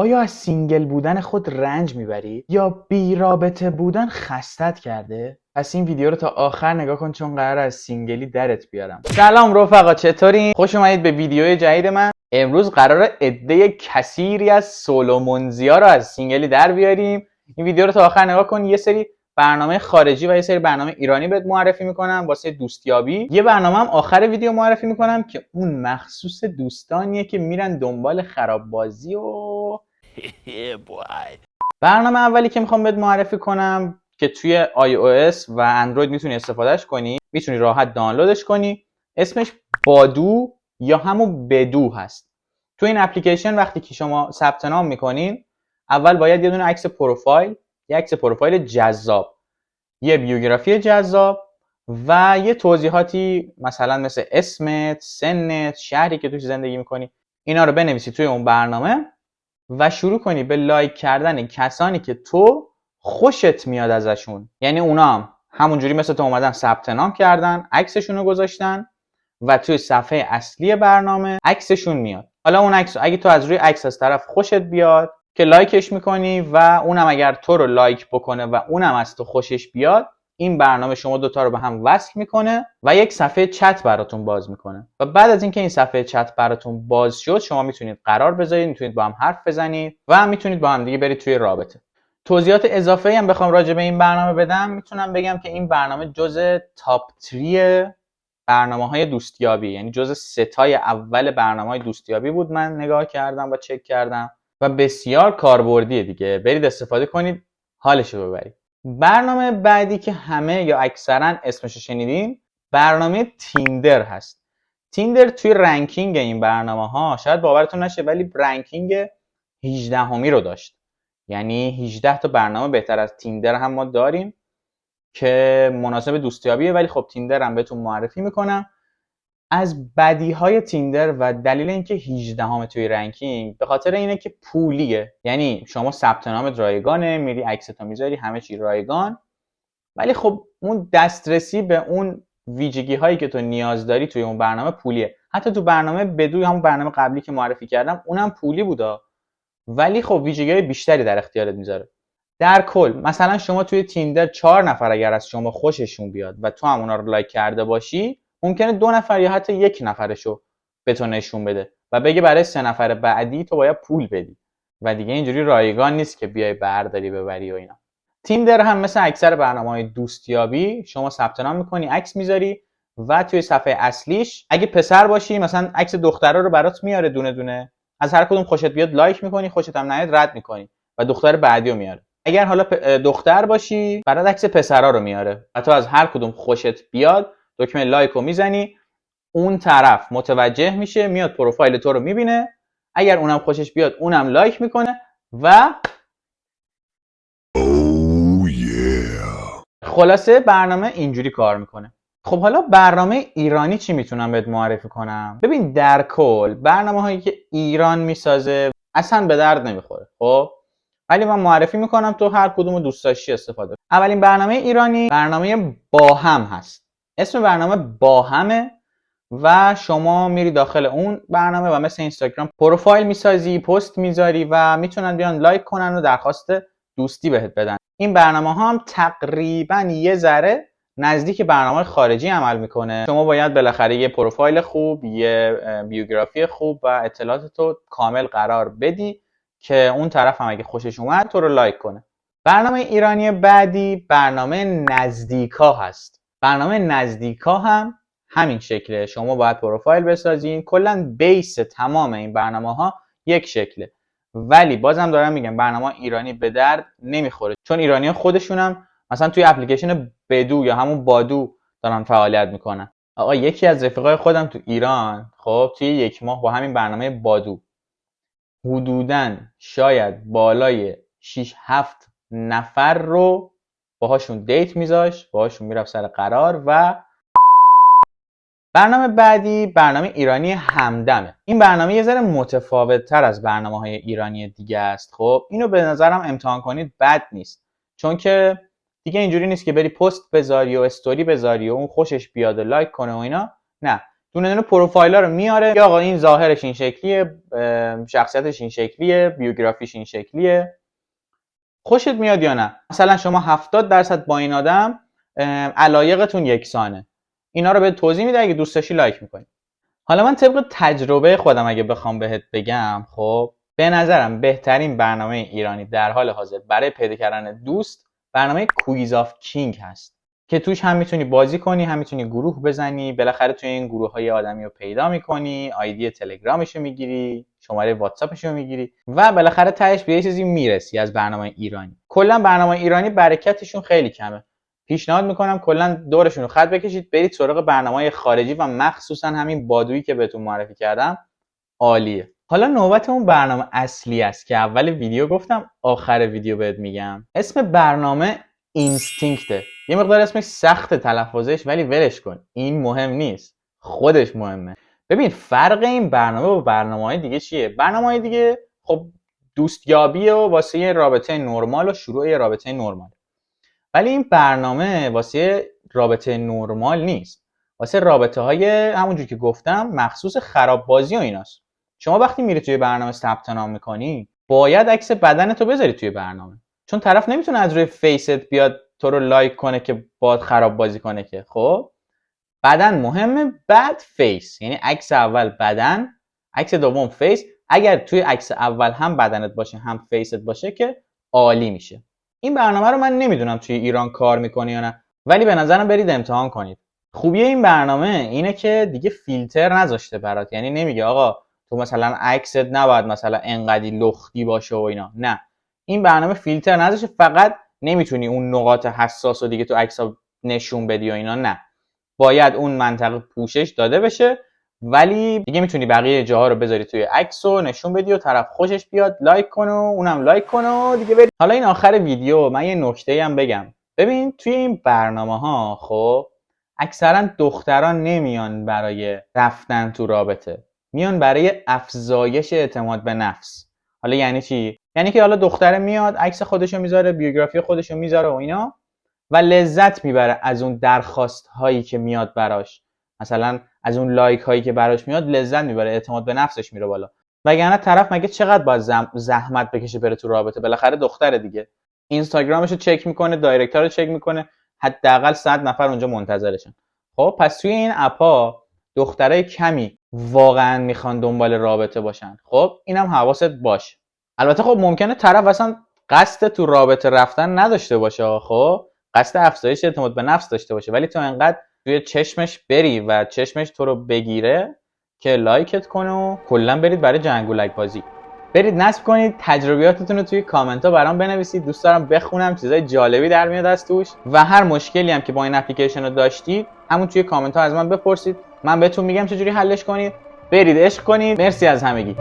آیا از سینگل بودن خود رنج میبری؟ یا بی رابطه بودن خستت کرده؟ پس این ویدیو رو تا آخر نگاه کن چون قراره از سینگلی درت بیارم. سلام رفقا، چطورین؟ خوش اومدید به ویدیوی جدید من. امروز قراره عده کثیری از سولومونزیا رو از سینگلی در بیاریم. این ویدیو رو تا آخر نگاه کن. یه سری برنامه خارجی و یه سری برنامه ایرانی بهت معرفی میکنم واسه دوستیابی. یه برنامه هم آخر ویدیو معرفی میکنم که اون مخصوص دوستانیه که میرن دنبال خراب بازی و برنامه اولی که میخوام بهت معرفی کنم که توی iOS و اندروید میتونی استفادهش کنی، میتونی راحت دانلودش کنی. اسمش بادو یا همون بدو هست. تو این اپلیکیشن وقتی که شما ثبت نام میکنین، اول باید یه دونه عکس پروفایل، یه عکس پروفایل جذاب، یه بیوگرافی جذاب و یه توضیحاتی مثلا مثل اسمت، سنت، شهری که توش زندگی میکنی، اینا رو بنویسی توی اون برنامه و شروع کنی به لایک کردن کسانی که تو خوشت میاد ازشون. یعنی اونا هم همونجوری مثل تو اومدن ثبت نام کردن، عکسشون رو گذاشتن و توی صفحه اصلی برنامه عکسشون میاد. حالا اون عکس اگه تو از روی عکس از طرف خوشت بیاد که لایکش میکنی و اونم اگر تو رو لایک بکنه و اونم از تو خوشش بیاد، این برنامه شما دوتا رو به هم وصل میکنه و یک صفحه چت براتون باز میکنه. و بعد از اینکه این صفحه چت براتون باز شد، شما میتونید قرار بذارید، میتونید با هم حرف بزنید و میتونید با هم دیگه برید توی رابطه. توضیحات اضافه‌ای هم بخوام راجع به این برنامه بدم، میتونم بگم که این برنامه جزء تاپ 3 برنامه‌های دوستیابی، یعنی جزء ستای اول برنامه‌های دوستیابی بود. من نگاه کردم و چک کردم و بسیار کاربردیه دیگه. برید استفاده کنید، حالشو ببرید. برنامه بعدی که همه یا اکثرا اسمش رو شنیدین، برنامه تیندر هست. تیندر توی رنکینگ این برنامه‌ها شاید باورتون نشه ولی رنکینگ 18می رو داشت. یعنی 18 تا برنامه بهتر از تیندر هم ما داریم که مناسب دوستیابیه، ولی خب تیندر هم بهتون معرفی میکنم. از بدیهای تیندر و دلیل اینکه 18 توی رنکینگ به خاطر اینه که پولیه. یعنی شما ثبت نامت رایگانه، میری عکستو میذاری، همه چی رایگان، ولی خب اون دسترسی به اون ویژگی هایی که تو نیاز داری توی اون برنامه پولیه. حتی تو برنامه بدوی، همون برنامه قبلی که معرفی کردم، اونم پولی بودا، ولی خب ویژگی های بیشتری در اختیارت میذاره. در کل مثلا شما توی تیندر 4 نفر اگر از شما خوششون بیاد و تو هم اونا رو لایک کرده باشی، ممکنه 2 نفر یا حتی 1 نفرشو به تو نشون بده و بگه برای 3 نفر بعدی تو باید پول بدی و دیگه اینجوری رایگان نیست که بیای برداری ببری و اینا. تیندر هم مثل اکثر برنامه‌های دوستیابی، شما ثبت نام می‌کنی، عکس میذاری و توی صفحه اصلیش اگه پسر باشی مثلا عکس دخترا رو برات میاره دونه دونه، از هر کدوم خوشت بیاد لایک می‌کنی، خوشت هم نیاد رد می‌کنی و دختر بعدی رو میاره. اگر حالا دختر باشی برات عکس پسرا رو میاره و تو از هر کدوم خوشت بیاد دکمه لایک رو میزنی، اون طرف متوجه میشه، میاد پروفایل تو رو میبینه، اگر اونم خوشش بیاد اونم لایک میکنه و خلاصه برنامه اینجوری کار میکنه. خب حالا برنامه ایرانی چی میتونم بهت معرفی کنم؟ ببین در کل برنامه هایی که ایران میسازه اصلا به درد نمیخوره، خب ولی من معرفی میکنم تو هر کدوم دوست داشتی استفاده کن. اولین برنامه ایرانی برنامه باهم هست. اسم برنامه باهمه و شما میری داخل اون برنامه و مثل اینستاگرام پروفایل میسازی، پست میذاری و میتونن بیان لایک کنن و درخواست دوستی بهت بدن. این برنامه ها هم تقریبا یه ذره نزدیک برنامه خارجی عمل میکنه. شما باید بالاخره یه پروفایل خوب، یه بیوگرافی خوب و اطلاعات تو کامل قرار بدی که اون طرف هم اگه خوشش اومد تو رو لایک کنه. برنامه ایرانی بعدی برنامه نزدیکا هست. برنامه نزدیکا هم همین شکله. شما باید پروفایل بسازین. کلا بیس تمام این برنامه ها یک شکله، ولی بازم دارم میگم برنامه ایرانی به درد نمیخوره چون ایرانی خودشونم مثلا توی اپلیکیشن بدو یا همون بادو دارن فعالیت میکنن. آقا یکی از رفیقای خودم تو ایران، خب توی 1 ماه با همین برنامه بادو حدوداً شاید بالای 6-7 نفر رو باهاشون دیت میذاشت، باهاشون میرفت سر قرار. و برنامه بعدی برنامه ایرانی همدمه. این برنامه یه ذره متفاوت تر از برنامه‌های ایرانی دیگه است. خب اینو به نظرم امتحان کنید بد نیست، چون که دیگه اینجوری نیست که بری پست بذاری و استوری بذاری و اون خوشش بیاد و لایک کنه و اینا. نه، دونه دونه پروفایل‌ها رو میاره که آقا این ظاهرش این شکلیه، شخصیتش این شکلیه، بیوگرافیش این شکلیه. خوشت میاد یا نه؟ مثلا شما 70% با این آدم علایقتون یکسانه. اینا رو به توضیح میده، اگه دوست داشتی لایک میکنی. حالا من طبق تجربه خودم اگه بخوام بهت بگم، خب به نظرم بهترین برنامه ایرانی در حال حاضر برای پیدا کردن دوست برنامه کویز آف کینگ هست که توش هم میتونی بازی کنی، هم میتونی گروه بزنی، بالاخره توی این گروه های آدمی رو پیدا میکنی، آیدی تلگرامش رو میگیری، شماره واتساپش رو میگیری و بالاخره تهش به یه چیزی میرسی از برنامه ایرانی. کلا برنامه ایرانی برکتشون خیلی کمه. پیشنهاد میکنم کلا دورشون رو خط بکشید، برید سراغ برنامه‌های خارجی و مخصوصا همین بادویی که بهتون معرفی کردم، عالیه. حالا نوبت اون برنامه اصلی است که اول ویدیو گفتم آخر ویدیو بهت میگم. اسم برنامه اینستینکته. یه مقدار اسمش سخت تلفظش، ولی ولش کن، این مهم نیست، خودش مهمه. ببین فرق این برنامه با برنامه‌های دیگه چیه؟ برنامه‌های دیگه خب دوستیابی و واسه یه رابطه نرمال و شروع یه رابطه نرمال، ولی این برنامه واسه رابطه نرمال نیست، واسه رابطه های همونجور که گفتم مخصوص خراب بازی و ایناست. شما وقتی میری توی برنامه ثبت نام میکنی باید عکس بدنتو بذاری توی برنامه، چون طرف نمیتونه از روی فیست بیاد تو رو لایک کنه که باید خراب بازی کنه که. خب بدن مهمه، بعد فیس، یعنی عکس اول بدن، عکس دوم فیس. اگر توی عکس اول هم بدنت باشه هم فیست باشه که عالی میشه. این برنامه رو من نمیدونم توی ایران کار میکنه یا نه، ولی به نظرم برید امتحان کنید. خوبی این برنامه اینه که دیگه فیلتر نذاشته برات، یعنی نمیگه آقا تو مثلا عکست نباید مثلا انقدی لختی باشه و اینا، نه، این برنامه فیلتر نذاشته، فقط نمیتونی اون نقاط حساس رو دیگه تو عکس‌ها نشون بدی و اینا، نه، باید اون منطقه پوشش داده بشه، ولی دیگه میتونی بقیه جاها رو بذاری توی عکس و نشون بدی و طرف خوشش بیاد لایک کنه و اونم لایک کنه و دیگه برید. حالا این آخر ویدیو من یه نکته هم بگم. ببین توی این برنامه‌ها خب اکثرا دختران نمیان برای رفتن تو رابطه، میان برای افزایش اعتماد به نفس. حالا یعنی چی؟ یعنی که حالا دختره میاد عکس خودشو میذاره، بیوگرافی خودشو میذاره و اینا، و لذت میبره از اون درخواست هایی که میاد براش، مثلا از اون لایک هایی که براش میاد لذت میبره، اعتماد به نفسش میره بالا. وگرنه طرف مگه چقدر باید زحمت بکشه بره تو رابطه؟ بالاخره دختره دیگه، اینستاگرامش رو چک میکنه، دایرکت ها رو چک میکنه، حداقل 100 نفر اونجا منتظرشن. خب پس توی این اپا دخترای کمی واقعا میخوان دنبال رابطه باشن. خب اینم حواست باشه. البته خب ممکنه طرف اصلا قصد تو رابطه رفتن نداشته باشه، خب قصد افزایش اعتماد به نفس داشته باشه، ولی تو انقدر توی چشمش بری و چشمش تو رو بگیره که لایکت کنه و کلا برید برای جنگولک بازی. برید نصب کنید، تجربیاتتون رو توی کامنت ها برام بنویسید، دوست دارم بخونم، چیزای جالبی در میاد از توش. و هر مشکلی هم که با این اپلیکیشن رو داشتید همون توی کامنت ها از من بپرسید، من بهتون میگم چجوری حلش کنید. برید عشق کنید. مرسی از همگی.